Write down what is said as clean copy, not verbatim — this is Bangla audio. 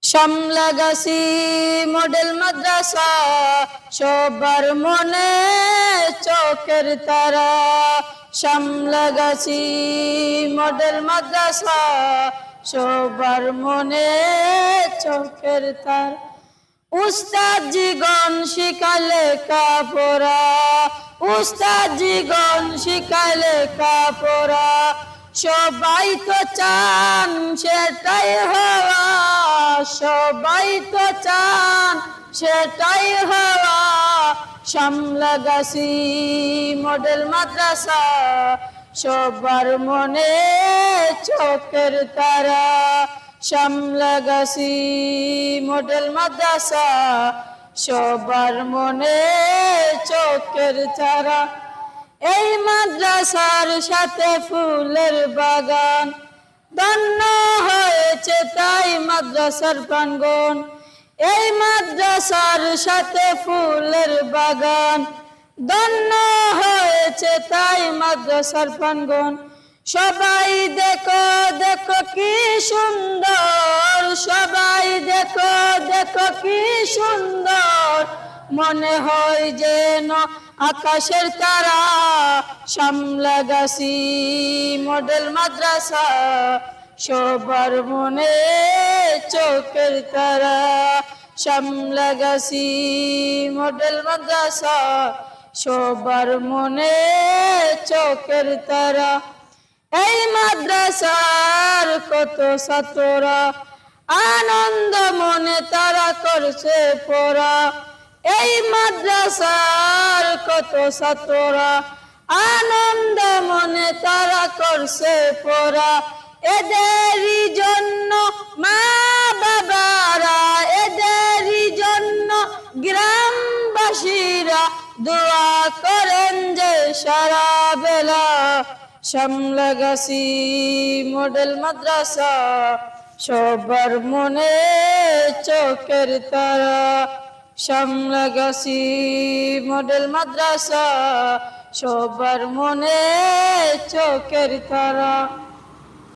শামলাগাছি মডেল মাদ্রাসা সবার মনে চোখের তারা। শামলাগাছি মডেল মাদ্রাসা সবার মনে চোখের তারা। উস্তাদ জীগণ শিখালে লেখাপড়া, উস্তাদ জীগণ শিখালে লেখাপড়া, সবাই তো চান সেটাই হওয়া, সবাই তো চান সেটাই হওয়া। শামলাগাছি মডেল মাদ্রাসা সবার মনে চোখের তারা। শামলাগাছি মডেল মাদ্রাসা সবার মনে চোখের তারা। এই মাদ্রাসার সাথে ফুলের বাগান, ধন্য হয়েছে তাই মাদ্রাসার প্রাঙ্গণ। এই মাদ্রাসার সাথে ফুলের বাগান, ধন্য হয়েছে তাই মাদ্রাসার প্রাঙ্গণ। সবাই দেখো দেখো কি সুন্দর, সবাই দেখো দেখো কি সুন্দর, মনে হয় যেন আকাশের তারা। শামলাগাছি মডেল মাদ্রাসা সবার মনে চোখের তারা। শামলাগাছি মডেল মাদ্রাসা সবার মনে চোখের তারা। এই মাদ্রাসার কত ছাত্ররা আনন্দ মনে তারা করছে পড়া। এই মাদ্রাসার কত ছাত্ররা আনন্দ মনে তারা করছে পড়া। এদেরই জন্য মা বাবারা, এদেরই জন্য গ্রামবাসীরা দোয়া করেন যে সারা বেলা। শামলাগাছি মডেল মাদ্রাসা সবার মনে চোখের তারা। শামলাগাছি মডেল মাদ্রাসা সবার মনে চোখের তারা।